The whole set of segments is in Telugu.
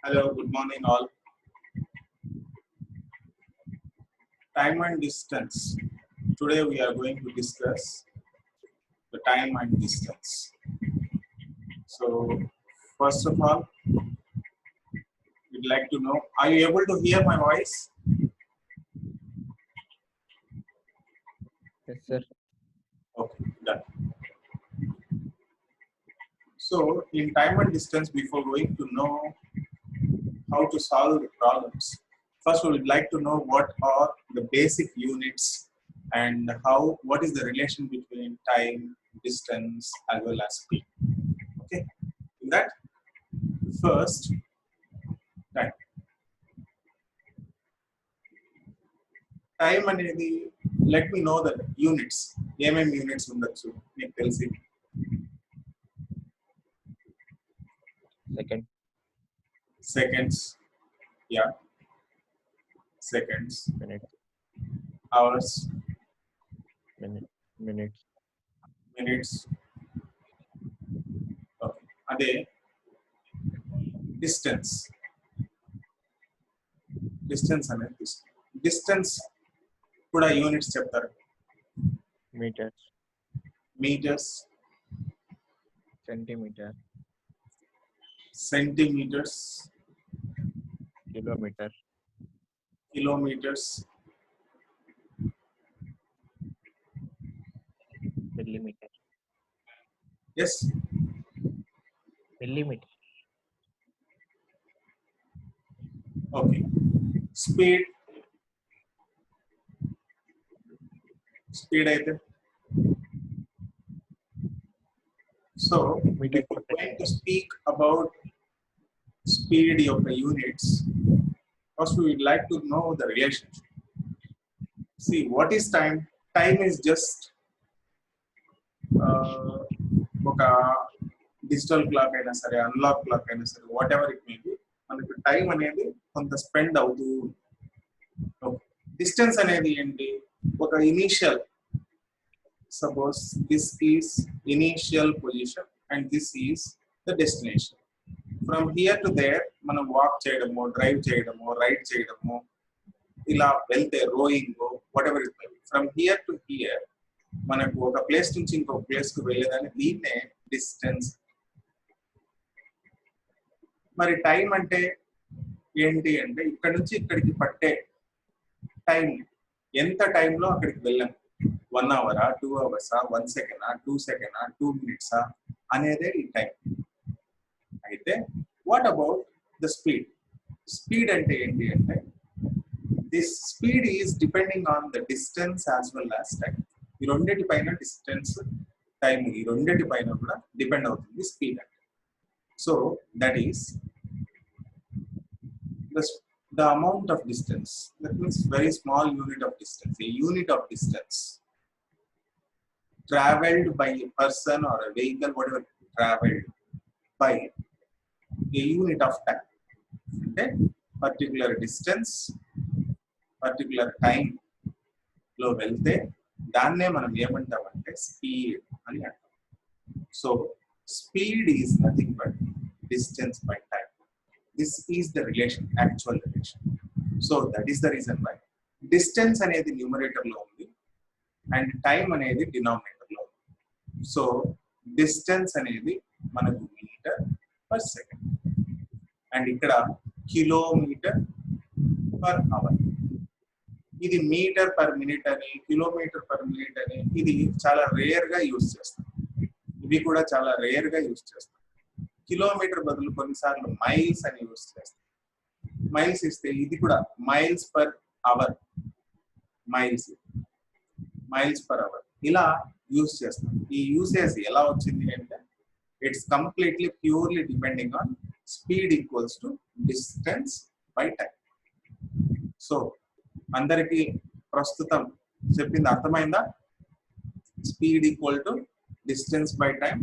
Hello, good morning all. Time and distance. Today we are going to discuss the time and distance. So, first of all, we'd like to know, are you able to hear my voice? Yes, sir. Okay, done. So, in time and distance, before going to know how to solve the problems, first we would like to know what are the basic units and what is the relation between time, distance, as well as speed. Okay, in that, first, time. Time అనేది let me know that units ఏమేమి యూనిట్స్ ఉండొచ్చు మీకు తెలిసి Second, సెకండ్స్ యా seconds minute, hours minutes, minutes అదే డిస్టెన్స్ డిస్టెన్స్ అనేది డిస్టెన్స్ కూడా యూనిట్స్ చెప్తారు meters, metres centimeter, centimetres kilometer, kilometres millimeter, yes millimeter, okay speed speed అయితే so meter if per we're going second. to speak about speed of the units, first we would like to know the relationship. See, what is time? Time is just ఒక డిజిటల్ క్లాక్ అయినా సరే అన్లాక్ క్లాక్ అయినా సరే what ever it may be మనకి టైం అనేది కొంత స్పెండ్ అవుతూ డిస్టెన్స్ అనేది ఏంటి ఒక initial suppose this is initial position and this is the destination from here to their మనం వాక్ చేయడము డ్రైవ్ చేయడము రైడ్ చేయడము ఇలా వెళ్తే rowing what ever it may be from here to hear మనకు ఒక ప్లేస్ నుంచి ఇంకొక ప్లేస్ కు వెళ్ళేదాన్ని దీన్నే డిస్టెన్స్. మరి టైం అంటే ఏంటి అంటే ఇక్కడ నుంచి ఇక్కడికి పట్టే టైం ఎంత టైంలో అక్కడికి వెళ్ళాం 1 అవరా 2 అవర్సా 1 సెకండా 2 సెకండా 2 మినిట్సా అనేదే ఈ టైం. అయితే what about the speed? Speed అంటే ఏంటి అంటే this speed is depending on the distance as well as time. ఈ రెండింటి పైన డిస్టెన్స్ టైం ఈ రెండింటి పైన కూడా డిపెండ్ అవుతుంది స్పీడ్ అంటే. So that is the amount of distance, that means very small unit of distance, a unit of distance traveled by a person or a vehicle, whatever traveled by a unit of time. Okay, particular distance, particular time లో వెళ్తే దాన్నే మనం ఏమంటామంటే స్పీడ్ అని అంటాం. So speed is nothing but distance by time. This is the relation, actual relation. So that is the reason why distance అనేది న్యూమరేటర్ లో ఉంది అండ్ టైం అనేది డినామినేటర్ లో ఉంది. సో డిస్టెన్స్ అనేది మనకు మీటర్ పర్ సెకండ్ అండ్ ఇక్కడ కిలోమీటర్ పర్ అవర్. ఇది మీటర్ పర్ మినిట్ అని కిలోమీటర్ పర్ మినిట్ అని ఇది చాలా రేర్ గా యూజ్ చేస్తాం. ఇవి కూడా చాలా రేర్ గా యూజ్ చేస్తాం. కిలోమీటర్ బదులు కొన్నిసార్లు మైల్స్ అని యూజ్ చేస్తాం. మైల్స్ ఇస్తే ఇది కూడా miles per hour, miles per hour ఇలా యూజ్ చేస్తాం. ఈ యూసేజ్ ఎలా వచ్చింది అంటే it's completely purely depending on speed equals to distance by time. So అందరికి ప్రస్తుతం చెప్పింది అర్థమైందా? Speed equal to distance by time.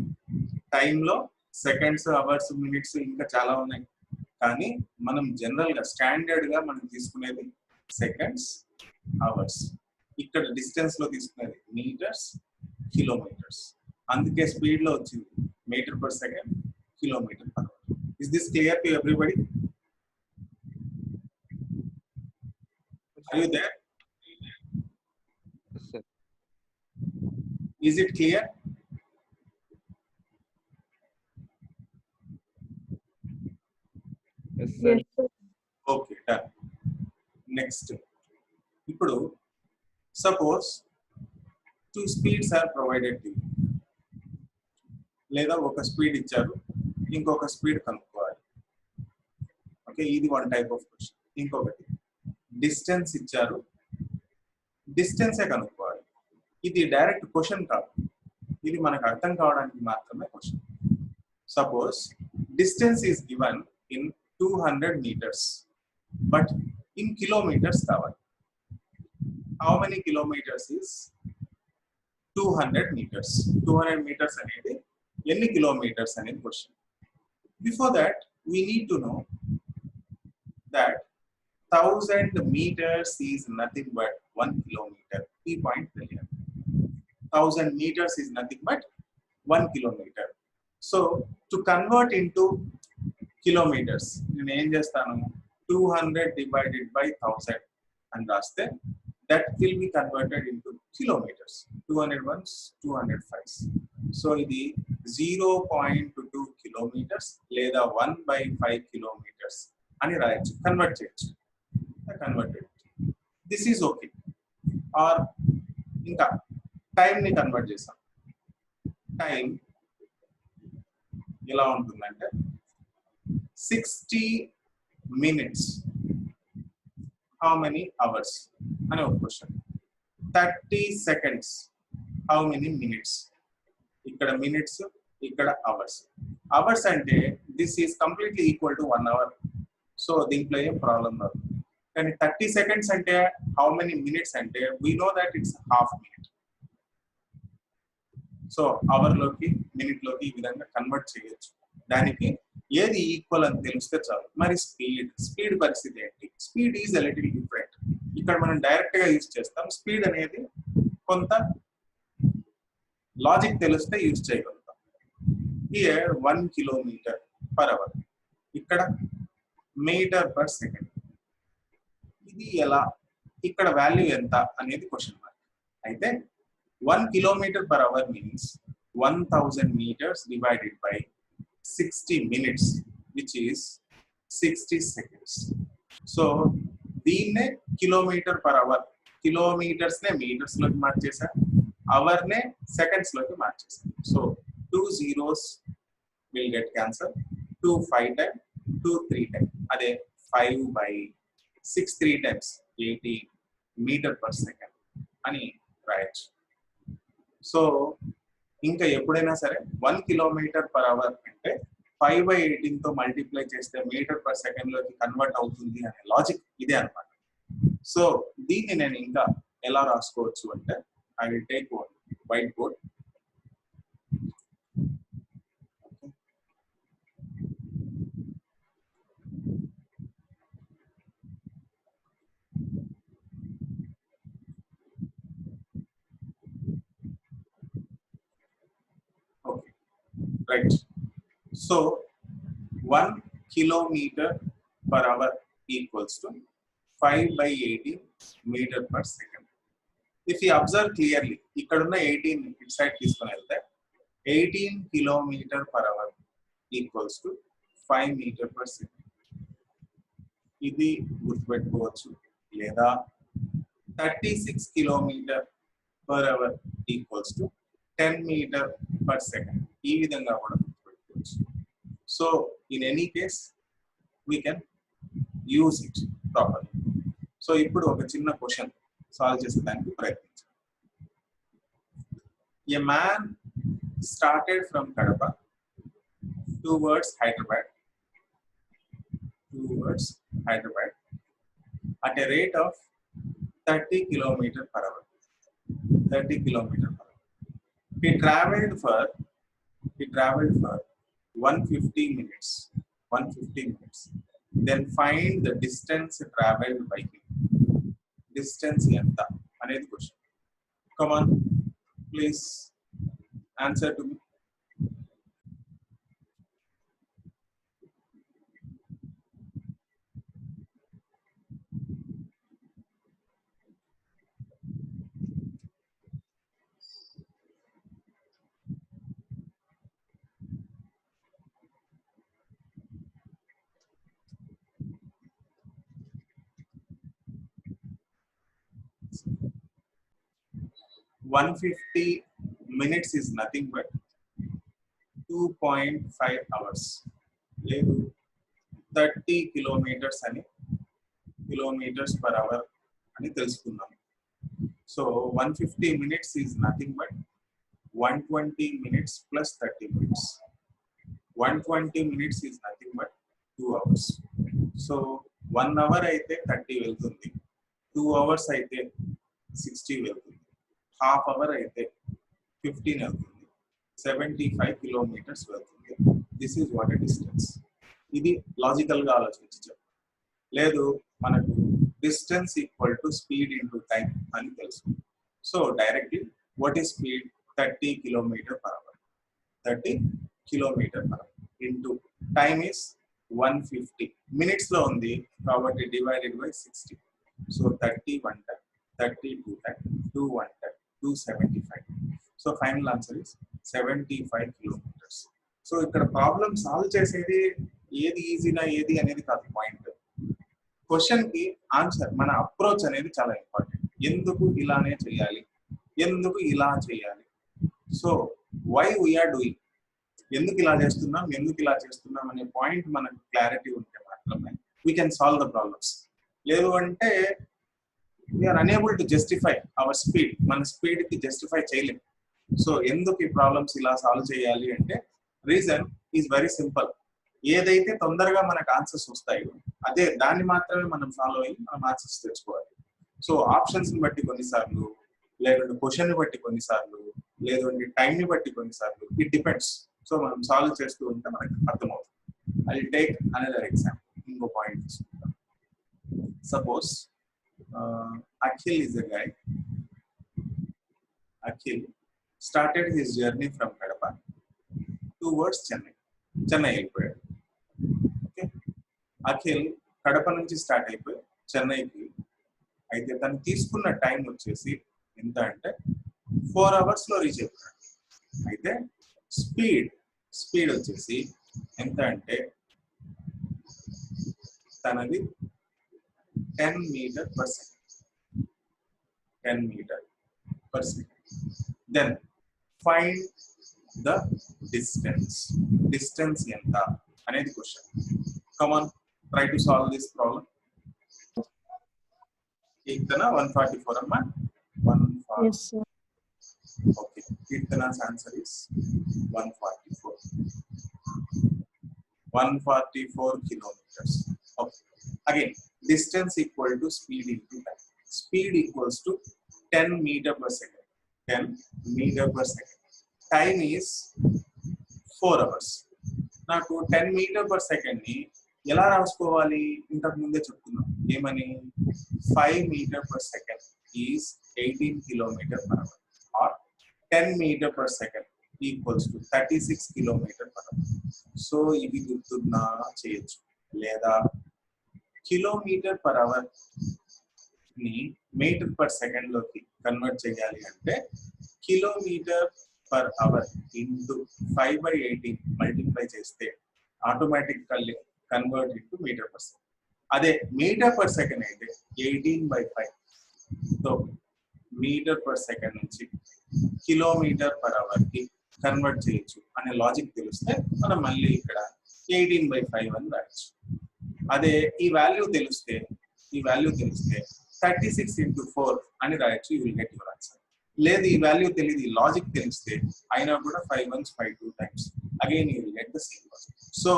టైంలో సెకండ్స్ అవర్స్ మినిట్స్ ఇంకా చాలా ఉన్నాయి, కానీ మనం జనరల్ గా స్టాండర్డ్ గా మనం తీసుకునేది సెకండ్స్ అవర్స్. ఇక్కడ డిస్టెన్స్ లో తీసుకునేది మీటర్స్ కిలోమీటర్స్. అందుకే స్పీడ్ లో వచ్చింది metre per second kilometre per hour. Is this clear to everybody? Are you there? Yes, sir. Is it clear? Yes, sir. Yes, sir. Okay, done. Next. ఇప్పుడు suppose two speeds are provided to you. లేదా ఒక స్పీడ్ ఇచ్చారు, ఇంకొక స్పీడ్ కనుక్కోవాలి. ఓకే, ఇది వన్ టైప్ ఆఫ్ క్వశ్చన్. ఇంకొకటి డిస్టెన్స్ ఇచ్చారు, డిస్టెన్సే కనుక్కోవాలి. ఇది డైరెక్ట్ క్వశ్చన్ కాదు, ఇది మనకు అర్థం కావడానికి మాత్రమే question. Suppose distance is given in 200 meters, but in kilometres కావాలి. How many kilometres is 200 meters? 200 meters అనేది ఎన్ని కిలోమీటర్స్ అనేది question. Before that we need to know that 1000 meters is nothing but 1 kilometer. Key point తెలియాలి. 1000 meters is nothing but 1 kilometer. So to convert into kilometers, నేను ఏం చేస్తాను, 200 divided by 1000 అని రాస్తే that will be converted into kilometers. 200 ones, 200 fives. So ఇది 0.2 kilometers లేదా 1/5 kilometers అని రాయొచ్చు, కన్వర్ట్ చేయొచ్చు. Converted, this is okay. Or ఇంకా టైంని కన్వర్ట్ చేసాం. టైం ఎలా ఉంటుందంటే 60 minutes హౌ మెనీ అవర్స్ అని ఒక question. 30 seconds how many minutes. ఇక్కడ మినిట్స్, ఇక్కడ అవర్స్. అవర్స్ అంటే this is completely equal to 1 hour. So దీంట్లో ఏం ప్రాబ్లం రాదు. కానీ 30 seconds అంటే హౌ మెనీ మినిట్స్ అంటే we know that it's half minute. So అవర్లోకి మినిట్లోకి ఈ విధంగా కన్వర్ట్ చేయొచ్చు. దానికి ఏది ఈక్వల్ అని తెలిస్తే చాలు. మరి స్పీడ్ పరిస్థితి ఏంటి? Speed is a little different. ఇక్కడ మనం డైరెక్ట్ గా యూజ్ చేస్తాం. స్పీడ్ అనేది కొంత లాజిక్ తెలిస్తే యూజ్ చేయగలుగుతాం. హియర్ 1 km/h, ఇక్కడ m/s. ఇది ఎలా, ఇక్కడ వాల్యూ ఎంత అనేది క్వశ్చన్ మార్క్. అయితే 1 km/h means 1000 meters divided by 60 minutes, which is 60 seconds. So దీన్నే km/h, కిలోమీటర్స్ నే మీటర్స్ లోకి మార్చేసా, అవర్ నే సెకండ్స్ లోకి మార్చేసా. So 2 zeros will get cancelled, 2 5 times, 2 3 times. అదే 5/6 3 times 80 meter/second అని రాయొచ్చు. సో ఇంకా ఎప్పుడైనా సరే 1 km/h అంటే 5/18 తో మల్టిప్లై చేస్తే meter/second లోకి కన్వర్ట్ అవుతుంది అనే లాజిక్ ఇదే అన్నమాట. సో దీన్ని నేను ఇంకా ఎలా రాసుకోవచ్చు అంటే, I will take white board. Okay, right. So 1 km/h equals to 5/18 meter/second. If you observe clearly, ikkadunna 18 inside తీసుకొని వెళ్తే 18 km/h equals to 5 meter/second. ఇది గుర్తుపెట్టుకోవచ్చు. లేదా 36 km/h equals to 10 meter/second. ఈ విధంగా కూడా గుర్తుపెట్టుకోవచ్చు. So in any case we can use it properly. So ఇప్పుడు ఒక చిన్న క్వశ్చన్ సాల్వ్ చేసేదానికి ప్రయత్నించాం. A man started from Kadapa towards Hyderabad at a rate of 30 km/h. 30 km/h. He traveled for 150 minutes. 150 minutes. Then find the distance traveled by him. Distance enta అనేది question. Come on, please answer to me. 150 minutes is nothing but 2.5 hours. లేదు 30 కిలోమీటర్స్ అని కిలోమీటర్స్ పర్ అవర్ అని తెలుసుకున్నాం. So 150 minutes is nothing but 120 minutes plus 30 minutes. 120 minutes is nothing but 2 hours. So 1 hour అయితే 30 వెళ్తుంది, 2 hours అయితే 60 వెళ్తుంది, హాఫ్ అవర్ అయితే 15 వెళ్తుంది, 75 కిలోమీటర్స్ వెళ్తుంది. This is what a distance. ఇది లాజికల్ గా ఆలోచించి చెప్పు. లేదు మనకు distance equal to speed into time అని తెలుసు. So directly what is speed? 30 kilometre per hour. 30 kilometre per hour into time is 150 minutes లో ఉంది కాబట్టి divided by 60. So 30 1 time, 30 2 time, 2 1 time, 275. So final answer is 75 kilometres. So ఇక్కడ ప్రాబ్లమ్ సాల్వ్ చేసేది ఏది ఈజీనా ఏది అనేది కాదు పాయింట్. క్వశ్చన్ కి ఆన్సర్, మన అప్రోచ్ అనేది చాలా ఇంపార్టెంట్. ఎందుకు ఇలానే చేయాలి, ఎందుకు ఇలా చేయాలి, సో వై వీఆర్ డూయింగ్, ఎందుకు ఇలా చేస్తున్నాం, ఎందుకు ఇలా చేస్తున్నాం అనే పాయింట్ మనకు క్లారిటీ ఉంటే మాత్రమే we can solve the problems. లేదు అంటే we are unable to justify our speed, మన స్పీడ్ కి జస్టిఫై చేయలేం. సో ఎందుకు ఈ ప్రాబ్లమ్స్ ఇలా సాల్వ్ చేయాలి అంటే రీజన్ ఈజ్ వెరీ సింపుల్. ఏదైతే తొందరగా మనకు ఆన్సర్స్ వస్తాయో అదే దాన్ని మాత్రమే మనం ఫాలో అయ్యి మనం ఆన్సర్స్ తెచ్చుకోవాలి. సో ఆప్షన్స్ ని బట్టి కొన్నిసార్లు, లేదంటే క్వశ్చన్ ని బట్టి కొన్నిసార్లు, లేదంటే టైం ని బట్టి కొన్నిసార్లు, ఇట్ డిపెండ్స్. సో మనం సాల్వ్ చేస్తూ ఉంటే మనకు అర్థమవుతుంది. I will take another example. ఇంకో పాయింట్ తీసుకుంటాం. Suppose Akhil is a guy. Akhil started his journey from Kadapa towards Chennai. Chennai వెళ్ళిపోయాడు. ఓకే, అఖిల్ కడప నుంచి స్టార్ట్ అయిపోయి చెన్నైకి. అయితే తను తీసుకున్న టైం వచ్చేసి ఎంత అంటే 4 hours లో రీచ్ అయిపోయాడు. అయితే స్పీడ్ వచ్చేసి ఎంత అంటే తనది 10 meter per second. 10 meter per second. Then find the distance. Distance enta anedi question. Come on, try to solve this problem. Itana 144 amma 144. Yes sir. Okay, Itana's answer is 144. 144 kilometers. Okay, again distance equal to speed into time. Speed equals to 10 meter per second. 10 meter per second. Time is 4 hours. నాకు 10 meter per second ని ఎలా రాసుకోవాలి? ఇంతకు ముందే చెప్తున్నాం ఏమని, 5 meter per second is 18 kilometer per hour, or 10 meter per second equals to 36 kilometer per hour. So ఇది గుర్తున్నా చేయొచ్చు. లేదా కిలోమీటర్ పర్ అవర్ ని మీటర్ పర్ సెకండ్ లోకి కన్వర్ట్ చేయాలి అంటే kilometre per hour into 5/18 multiply చేస్తే automatically convert into metre per second. అదే మీటర్ పర్ సెకండ్ అయితే 18/5. సో మీటర్ పర్ సెకండ్ నుంచి కిలోమీటర్ పర్ అవర్ కి కన్వర్ట్ చేయొచ్చు అనే లాజిక్ తెలిస్తే మనం మళ్ళీ ఇక్కడ 18/5 అని రాయొచ్చు. అదే ఈ వాల్యూ తెలిస్తే 36 into 4 అని రాయొచ్చు. You will get your answer. లేదు ఈ వాల్యూ తెలియదు, ఈ లాజిక్ తెలిస్తే అయినా కూడా 5 1s 5 2 times again you will get the same logic. So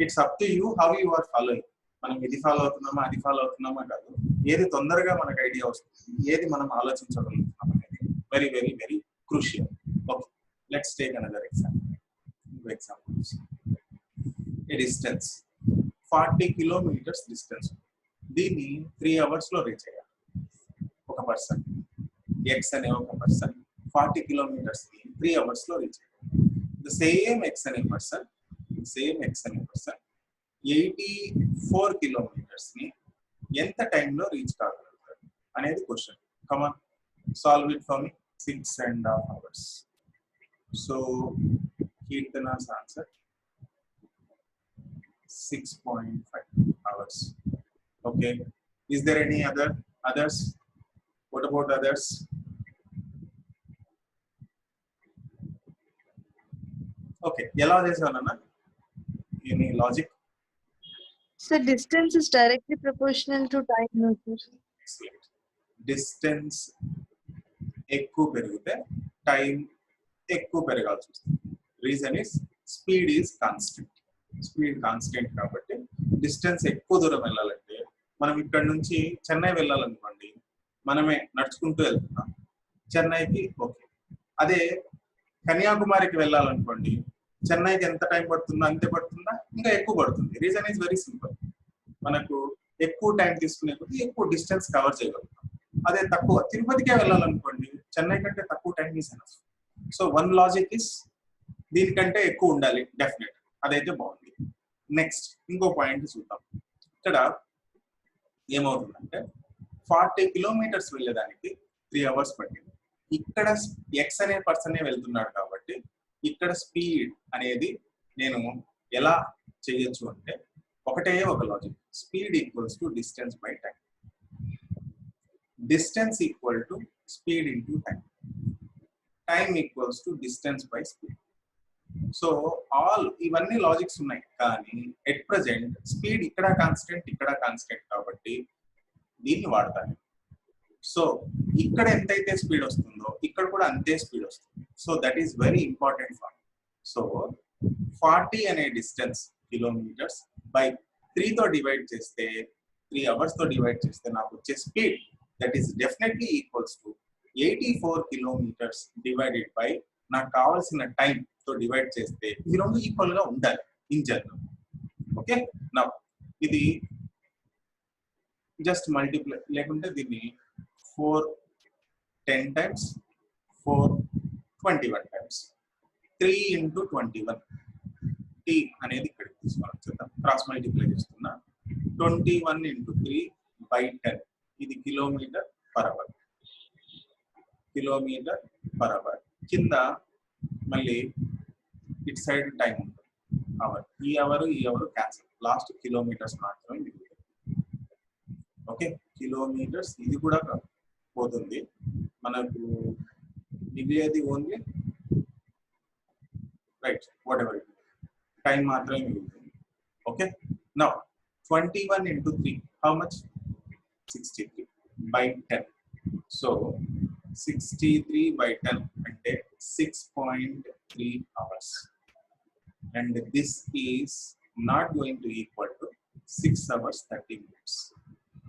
it's up to you how you are following. మనం ఇది ఫాలో అవుతున్నామా అది ఫాలో అవుతున్నామా కాదు, ఏది తొందరగా మనకు ఐడియా వస్తుంది, ఏది మనం ఆలోచించగలుగుతున్నాం అనేది very very very crucial. Okay, let's take another example. A distance 40 kilometers distance, దీన్ని 3 hours లో రీచ్ అయ్యారు ఒక పర్సన్. ఎక్స్ అనే ఒక పర్సన్ 40 kilometers ని 3 hours లో రీచ్ అయ్యారు. ద సేమ్ ఎక్స్ అనే పర్సన్ 84 kilometers ని ఎంత టైంలో రీచ్ కాగలుగుతారు అనేది question. Come on, solve it for me. 6.5 hours. So Keerthana's answer 6.5 hours. Okay, is there any others? What about others? Okay, ఎలా చేసావనన్నా any logic? So distance is directly proportional to time, no, sir. Excellent. Distance ఎక్కువ పెరిగితే టైం ఎక్కువ పెరగాల్సి వస్తుంది. Reason is speed is constant. Speed constant కాబట్టి డిస్టెన్స్ ఎక్కువ దూరం వెళ్ళాలంటే మనం ఇక్కడ నుంచి చెన్నై వెళ్ళాలనుకోండి, మనమే నడుచుకుంటూ వెళ్తున్నాం చెన్నైకి. ఓకే, అదే కన్యాకుమారికి వెళ్ళాలనుకోండి, చెన్నైకి ఎంత టైం పడుతుందో అంతే పడుతుందా, ఇంకా ఎక్కువ పడుతుంది. Reason is very simple. మనకు ఎక్కువ టైం తీసుకునే కొద్దీ ఎక్కువ డిస్టెన్స్ కవర్ చేయగలుగుతాం. అదే తక్కువ తిరుపతికే వెళ్ళాలనుకోండి, చెన్నై కంటే తక్కువ time is enough. So one logic is దీనికంటే ఎక్కువ ఉండాలి డెఫినెట్, అదైతే బాగుంది. నెక్స్ట్ ఇంకో పాయింట్ చూద్దాం. ఇక్కడ ఏమవుతుందంటే 40 కిలోమీటర్స్ వెళ్ళేదానికి 3 hours పట్టింది. ఇక్కడ ఎక్స్ అనే పర్సనే వెళ్తున్నాడు కాబట్టి ఇక్కడ స్పీడ్ అనేది నేను ఎలా చేయొచ్చు అంటే ఒకటే ఒక logic, speed equals to distance by time. Distance equal to speed into time. Time equals to distance by speed. So all ఇవన్నీ లాజిక్స్ ఉన్నాయి, కానీ ఎట్ ప్రజెంట్ స్పీడ్ ఇక్కడ కాన్స్టెంట్ ఇక్కడ కాన్స్టెంట్ కాబట్టి దీన్ని వాడతాను. సో ఇక్కడ ఎంతైతే స్పీడ్ వస్తుందో ఇక్కడ కూడా అంతే స్పీడ్ వస్తుంది. So that is very important for. So 40 అనే డిస్టెన్స్ కిలోమీటర్స్ బై 3 తో డివైడ్ చేస్తే 3 hours తో డివైడ్ చేస్తే నాకు వచ్చే speed that is definitely equals to 84 kilometres divided by నాకు కావాల్సిన టైం తో డివైడ్ చేస్తే ఈ రెండు ఈక్వల్ గా ఉండాలి ఇన్ జనరల్. ఓకే, నా ఇది జస్ట్ మల్టిప్లై, లేకుంటే దీన్ని 4 10 times 4 21 times 3 into 21 t అనేది ఇక్కడ తీసుకోవాలి. చూద్దాం, క్రాస్ మల్టిప్లై చేస్తున్నా. 21 into 3 by 10 ఇది kilometre per hour. Kilometre per hour కింద మళ్ళీ ఇటు సైడ్ టైం ఉంటుంది, అవర్. ఈ అవర్ క్యాన్సిల్, లాస్ట్ కిలోమీటర్స్ మాత్రమే మిగులుతుంది. ఓకే, కిలోమీటర్స్ ఇది కూడా పోతుంది, మనకు మిగిలేది only right whatever time మాత్రమే మిగులుతుంది. Okay, now 21 into 3 how much? 63 by 10. సో 63 by 10 అంటే 6.3 hours. And this is not going to equal to 6 hours 30 minutes.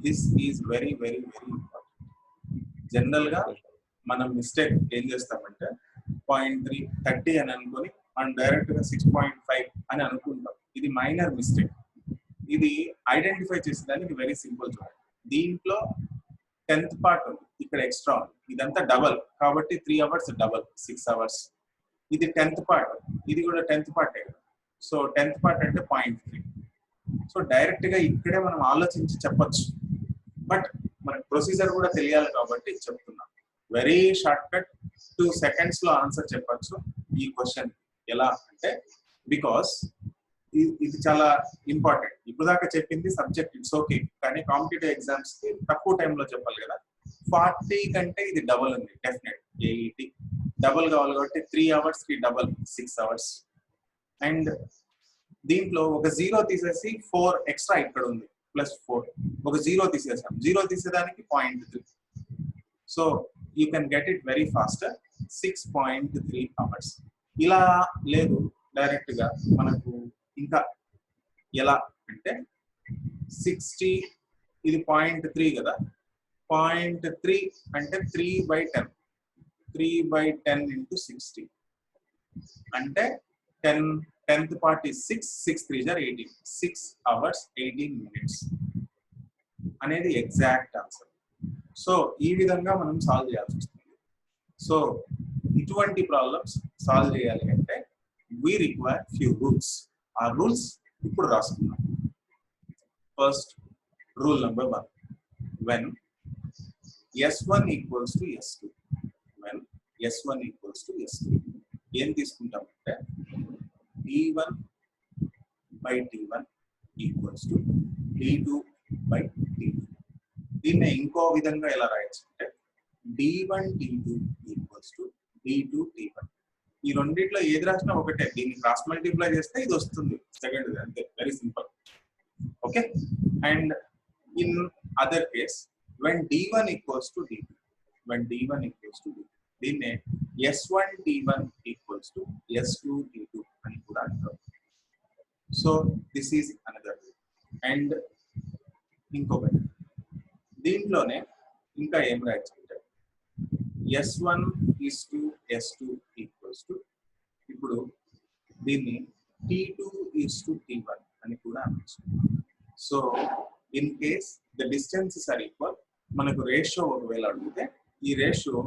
This is very very very important. General గా మనం మిస్టేక్ ఏం చేస్తామంటే 0.3 30 అని అనుకొని మనం డైరెక్ట్ గా 6.5 అని అనుకుంటాం. ఇది మైనర్ మిస్టేక్. ఇది ఐడెంటిఫై చేసేదానికి వెరీ సింపుల్ చూడండి. దీంట్లో 10th పార్ట్ ఉంది, ఇక్కడ ఎక్స్ట్రా ఉంది, ఇదంతా డబల్ కాబట్టి 3 hours డబల్ 6 hours. ఇది 10th పార్ట్, ఇది కూడా 10th పార్టే కదా. సో 10th పార్ట్ అంటే 0.3. సో డైరెక్ట్ గా ఇక్కడే మనం ఆలోచించి చెప్పొచ్చు, బట్ మనకి ప్రొసీజర్ కూడా తెలియాలి కాబట్టి చెప్తున్నాం. వెరీ షార్ట్ కట్ 2 seconds లో ఆన్సర్ చెప్పచ్చు ఈ క్వశ్చన్. ఎలా అంటే బికాస్ ఇది చాలా ఇంపార్టెంట్. ఇప్పుడు దాకా చెప్పింది సబ్జెక్ట్ ఇట్స్ ఓకే, కానీ కాంపిటేటివ్ ఎగ్జామ్స్ కి తక్కువ టైంలో చెప్పాలి కదా. 40 కంటే ఇది డబల్ ఉంది, డెఫినెట్ 80 డబల్ కావాలి కాబట్టి 3 hours కి డబల్ 6 hours. అండ్ దీంట్లో ఒక 0 తీసేసి 4 ఎక్స్ట్రా ఇక్కడ ఉంది +4, ఒక 0 తీసేసాం, 0 తీసేదానికి 0.3. So you can get it very faster 6.3 hours. ఇలా లేదు, డైరెక్ట్ గా మనకు ఇంకా ఎలా అంటే 60 ఇది 0.3 కదా, 0.3 అంటే 3/10 3/10 into 60 అంటే 10th part is 6 6 3s are 18 6 hours 18 minutes అనేది ఎగ్జాక్ట్ ఆన్సర్. సో ఈ విధంగా మనం సాల్వ్ చేయాల్సి వస్తుంది. సో ఇటువంటి ప్రాబ్లమ్స్ సాల్వ్ చేయాలి అంటే we require few rules. ఆ రూల్స్ ఇప్పుడు రాసుకున్నాం. First rule number 1, when s1 equals to s2, when s1 equals to s2 ఏం తీసుకుంటామంటే d1 by t1 equals to d2 by t2. దీన్ని ఇంకో విధంగా ఎలా రాయొచ్చు అంటే d1 d2 equals to d2 t1. ఈ రెండిట్లో ఏది రాసినా ఒకటే, దీన్ని క్రాస్ మల్టిప్లై చేస్తే ఇది వస్తుంది సెకండ్, అంతే, very simple. Okay, and in other case when d1 equals to d2, when d1 equals to d2, దీన్నే s1 t1 equals to s2 t2 అని కూడా అంటారు. So this is another way. And ఇంకొకటి దీంట్లోనే ఇంకా ఏం రాయొచ్చు అంటే s1 is to s2 equals to, ఇప్పుడు దీన్ని t2 is to t1 అని కూడా అనొచ్చు. So in case the distances are equal, మనకు రేషియో ఒకవేళ అడిగితే ఈ ratio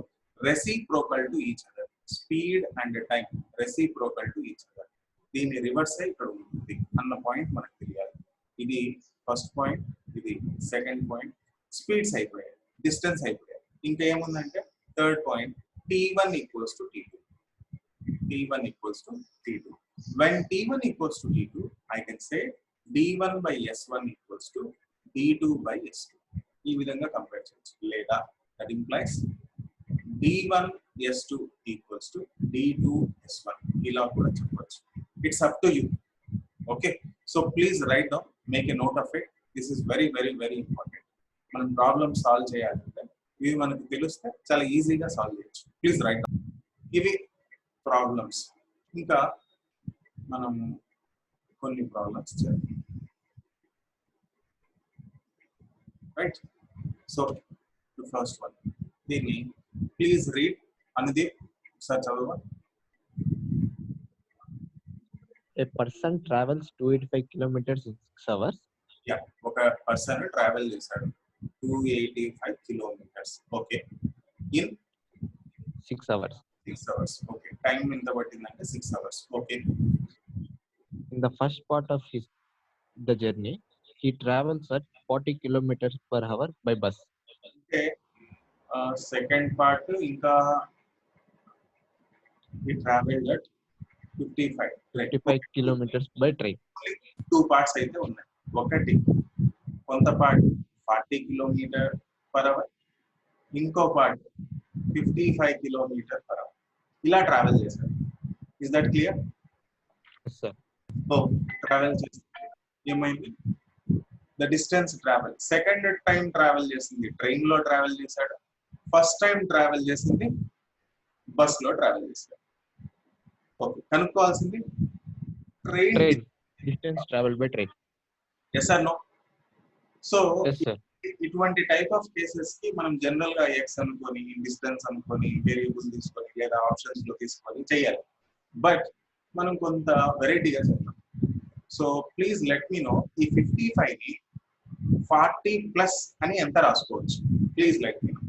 reciprocal to each other, speed and time reciprocal to each other, దీని రివర్స్ ఇక్కడ ఉంటుంది అన్న పాయింట్ మనకు తెలియాలి. ఇది ఫస్ట్ పాయింట్, ఇది సెకండ్ పాయింట్. స్పీడ్స్ అయిపోయాయి, డిస్టెన్స్ అయిపోయాయి, ఇంకా ఏముందంటే third point t1 equals to t2. t1 equals to t2. When t1 equals to t2, I can say d1 by s1 equals to d2 by s2. ఈ విధంగా కంపేర్ చేయొచ్చు. లేదా that implies d1 s2 equals to d2 s1, ఇలా కూడా చెప్పవచ్చు. It's up to you. Okay, so please right down, make a note of it. This is very very very important. మనం ప్రాబ్లమ్ సాల్వ్ చేయాలంటే ఇవి మనకు తెలిస్తే చాలా ఈజీగా సాల్వ్ చేయొచ్చు. Please right down. ఇవి ప్రాబ్లమ్స్. ఇంకా మనం కొన్ని ప్రాబ్లమ్స్ చేయాలి. Right, so the first one, దీన్ని ప్లీజ్ రీడ్. అనుదీప్ సార్ చదవ. A person travels 285 kilometers in 6 hours. Yeah, ఒక పర్సన్ ట్రావెల్ చేశాడు 285 kilometres. Okay, in 6 hours. 6 hours. Okay, time ఎంత పట్టిందంటే 6 hours. Okay, In the first part of the journey, he travels at 40 kilometers per hour by bus. అంటే సెకండ్ పార్ట్ ఇంకా ఈ travel at 55 kilometers by train. 2 parts అయితే ఉన్నాయి. ఒకటి కొంత పార్ట్ 40 కిలోమీటర్ పర్ అవర్, ఇంకో పార్ట్ 55 కిలోమీటర్ పర్ అవర్, ఇలా ట్రావెల్ చేశారు. Is that clear? Yes, sir. ఓ, ట్రావెల్ చేస్తే ఏమైంది? The distance travel, second time travel చేసింది ట్రైన్ లో ట్రావెల్ చేశాడు, ఫస్ట్ టైం ట్రావెల్ చేసింది బస్ లో ట్రావెల్ చేశాడు. ఓకే, కనుక్కోవాల్సింది train Distance traveled by train. Yes or no? So Yes, sir. ఇటువంటి టైప్ ఆఫ్ కేసెస్ కి మనం జనరల్ గా ఎక్స్ అనుకొని, డిస్టెన్స్ అనుకొని, వేరియబుల్ తీసుకొని లేదా ఆప్షన్స్ లో తీసుకొని చేయాలి. బట్ మనం కొంత వెరైటీగా చేద్దాం. So please let me know, ఈ 55 ని 40 ప్లస్ అని ఎంత రాసుకోవచ్చు? Please let me know.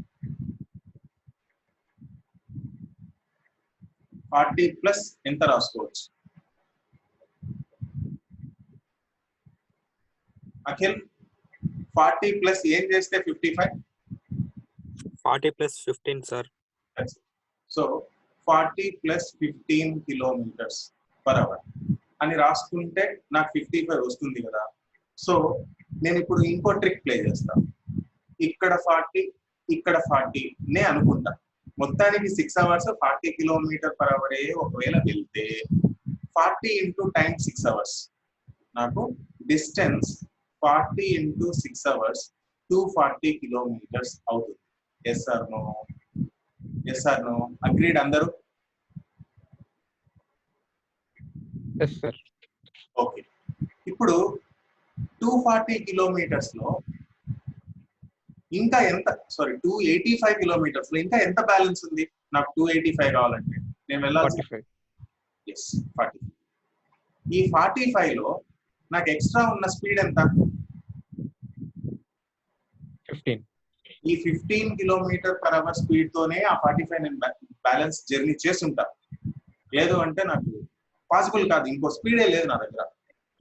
40 plus ఎంత రాసుకోవచ్చు? అఖిల్, 40 ప్లస్ ఏం చేస్తే 55? 40 plus 15, sir. So 40 plus 15 kilometres per hour అని రాసుకుంటే నాకు 55 వస్తుంది కదా. సో నేను ఇప్పుడు ఇంకో ట్రిక్ ప్లే చేస్తాను. ఇక్కడ 40, ఇక్కడ 40 నే అనుకుంటా. మొత్తానికి 6 hours 40 కిలోమీటర్ పర్ అవరే ఒకవేళ వెళ్తే 40 ఇంటూ టైం 6 hours, నాకు డిస్టెన్స్ 40 ఇంటూ 6 hours 240 కిలోమీటర్స్ అవుతుంది. Yes or no? Yes or no? Agreed అందరూ? Yes, sir. ఓకే, ఇప్పుడు 240 కిలోమీటర్స్ లో ఇంకా ఎంత, సారీ 285 కిలోమీటర్స్ లో ఇంకా ఎంత బ్యాలెన్స్ ఉంది? నాకు 285 కావాలంటే నేను వెళ్ళాల్సి 45. ఎస్ 40. ఈ 45 లో నాకు ఎక్స్ట్రా ఉన్న స్పీడ్ ఎంత? 15. ఈ 15 కిలోమీటర్ పర్ అవర్ స్పీడ్ తోనే ఆ 45 నేను బ్యాలెన్స్ జర్నీ చేస్తుంటా. లేదు అంటే నాకు పాసిబుల్ కాదు, ఇంకో స్పీడే లేదు నా దగ్గర.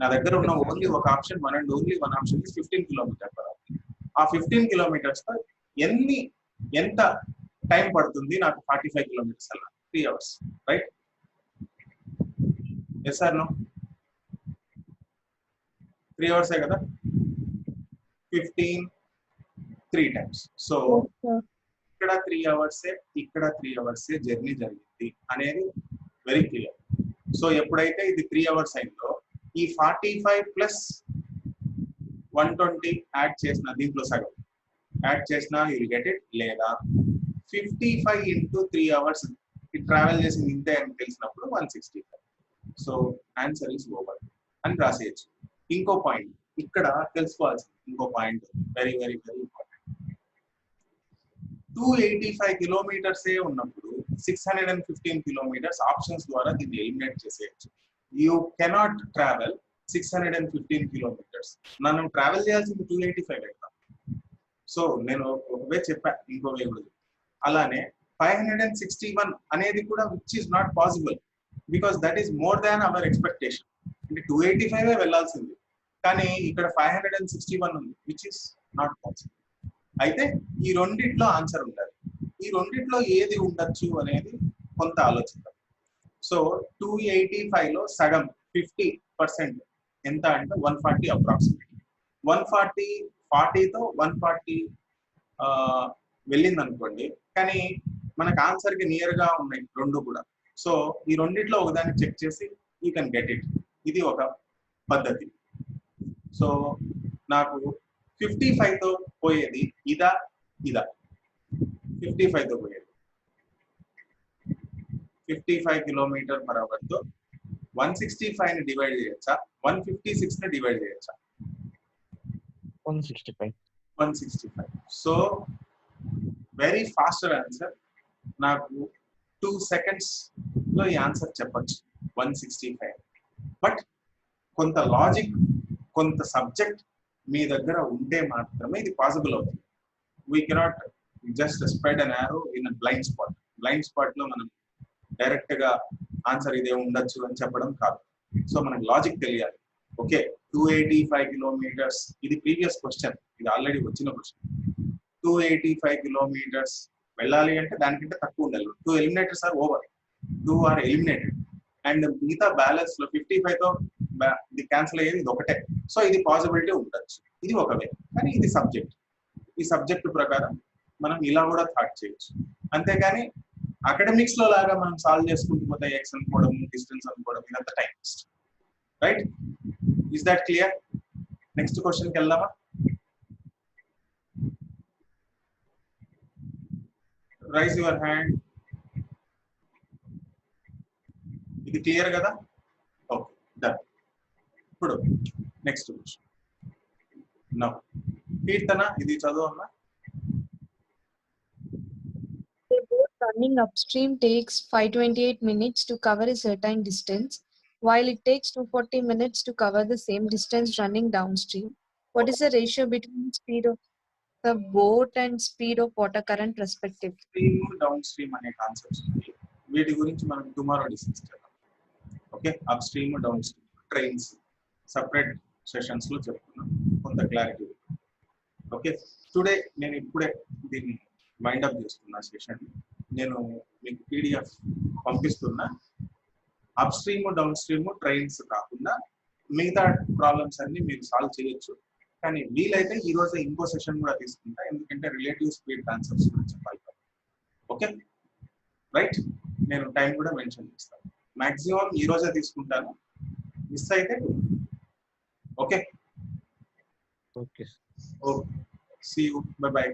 నా దగ్గర ఉన్న ఓన్లీ ఒక option, one and only one option is 15 kilometre per hour. ఆ 15 కిలోమీటర్స్ తో ఎంత టైం పడుతుంది నాకు 45 కిలోమీటర్స్ అలా? 3 hours, right? Yes or no? 3 hours కదా. 15 3 times, so ఇక్కడ 3 అవర్సే ఇక్కడ 3 అవర్సే జర్నీ జరిగింది అనేది వెరీ క్లియర్. సో ఎప్పుడైతే ఇది 3 అవర్స్ అయిందో ఈ 45 ప్లస్ 120 యాడ్ చేసిన దీంట్లో సగం యాడ్ చేసిన యూ విల్ గెట్ ఇట్, లేదా 55 ఇంటూ 3 అవర్స్ ట్రావెల్ చేసింది ఇంతే అని తెలిసినప్పుడు 165. సో ఆన్సర్ ఇస్ ఓవర్ అని రాసేయచ్చు. ఇంకో పాయింట్ ఇక్కడ తెలుసుకోవాల్సింది, ఇంకో point very very very important. 285 కిలోమీటర్సే ఉన్నప్పుడు 615 కిలోమీటర్స్ ఆప్షన్స్ ద్వారా దీన్ని ఎలిమినేట్ చేసేయచ్చు. You cannot travel 615 kilometres. మనం ట్రావెల్ చేయాల్సింది 285 అయితే. సో నేను ఒక వే చెప్పా, ఇంకో వే కూడా. అలానే 561 అనేది కూడా which is not possible because that is more than hour expectation. అంటే 285 వెళ్ళాల్సింది, కానీ ఇక్కడ 561 ఉంది విచ్ ఈస్ నాట్ పాసిబుల్. అయితే ఈ రెండిట్లో ఆన్సర్ ఉండాలి. ఈ రెండిట్లో ఏది ఉండొచ్చు అనేది కొంత ఆలోచిద్దాం. సో 285 లో సగం 50% ఎంత అంటే 140 అప్రాక్సిమేట్లీ. 140 40తో 140 వెళ్ళింది అనుకోండి, కానీ మనకు ఆన్సర్ కి నియర్ గా ఉన్నాయి రెండు కూడా. సో ఈ రెండిట్లో ఒకదాన్ని చెక్ చేసి యూ కెన్ గెట్ ఇట్. ఇది ఒక పద్ధతి. సో నాకు 55తో పోయేది ఇదా ఇదా? 55తో పోయేది 55 కిలోమీటర్ పర్ అవర్ తో 165 ని డివైడ్ చేయొచ్చా, 156 ని డివైడ్ చేయొచ్చా? 165. So very faster answer. నాకు 2 seconds లో ఈ ఆన్సర్ చెప్పచ్చు 165. బట్ కొంత లాజిక్, కొంత సబ్జెక్ట్ మీ దగ్గర ఉంటే మాత్రమే ఇది పాసిబుల్ అవుతుంది. We cannot just spread an arrow in blind spot. Blind spot లో మనం డైరెక్ట్ గా ఆన్సర్ ఇదే ఉండొచ్చు అని చెప్పడం కాదు. సో మనకు లాజిక్ తెలియాలి. ఓకే, 285 కిలోమీటర్స్, ఇది ప్రీవియస్ క్వశ్చన్, ఇది ఆల్రెడీ వచ్చిన క్వశ్చన్. 285 కిలోమీటర్స్ వెళ్ళాలి అంటే దానికంటే తక్కువ ఉండాలి. 2 eliminators are over, 2 are eliminated, and మిగతా బ్యాలెన్స్ లో 55తో ఇది క్యాన్సిల్ అయ్యేది ఇది ఒకటే. సో ఇది పాసిబిలిటీ ఉండొచ్చు. ఇది ఒక వే, కానీ ఇది సబ్జెక్ట్. ఈ సబ్జెక్ట్ ప్రకారం మనం ఇలా కూడా థాట్ చేయొచ్చు. అంతేగాని అకాడమిక్స్ లో లాగా మనం సాల్వ్ చేసుకుంటూ పోతే ఎక్స్ అనుకోవడం, డిస్టెన్స్ అనుకోవడం, ఇదంతా time waste. Right? Is that clear? Next క్వశ్చన్కి వెళ్దామా? Rise your hand. ఇది క్లియర్ కదా? Okay, done. ఇప్పుడు నెక్స్ట్ క్వశ్చన్. నౌ కీర్తన, ఇది చదువు అమ్మా. A boat running upstream takes 528 minutes to cover a certain distance, while it takes 240 minutes to cover the same distance running downstream. What is the ratio between speed of the boat and speed of water current respectively? Stream down stream అనే కాన్సెప్ట్స్ ఉన్నాయి. వీటి గురించి మనం టుమారో డిస్కస్ చేద్దాం. Okay, up stream, downstream, trains separate sessions లో చెప్పుకున్నాం, కొంత క్లారిటీ. ఓకే, టుడే నేను ఇప్పుడే దీన్ని వైండ్ అప్ చేస్తున్నా సెషన్. నేను మీకు PDF పంపిస్తున్నా. Upstream, downstream, trains కాకుండా మిగతా ప్రాబ్లమ్స్ అన్ని మీరు సాల్వ్ చేయొచ్చు. కానీ వీలైతే ఈ రోజు ఇంకో సెషన్ కూడా తీసుకుంటా, ఎందుకంటే రిలేటివ్ స్పీడ్ కాన్సెప్ట్స్ గురించి చెప్పాలి. ఓకే రైట్, నేను టైం కూడా మెన్షన్ చేస్తాను. మాక్సిమం ఈ రోజే తీసుకుంటాను, మిస్ అయితే okay. Okay. Okay, see you, bye by.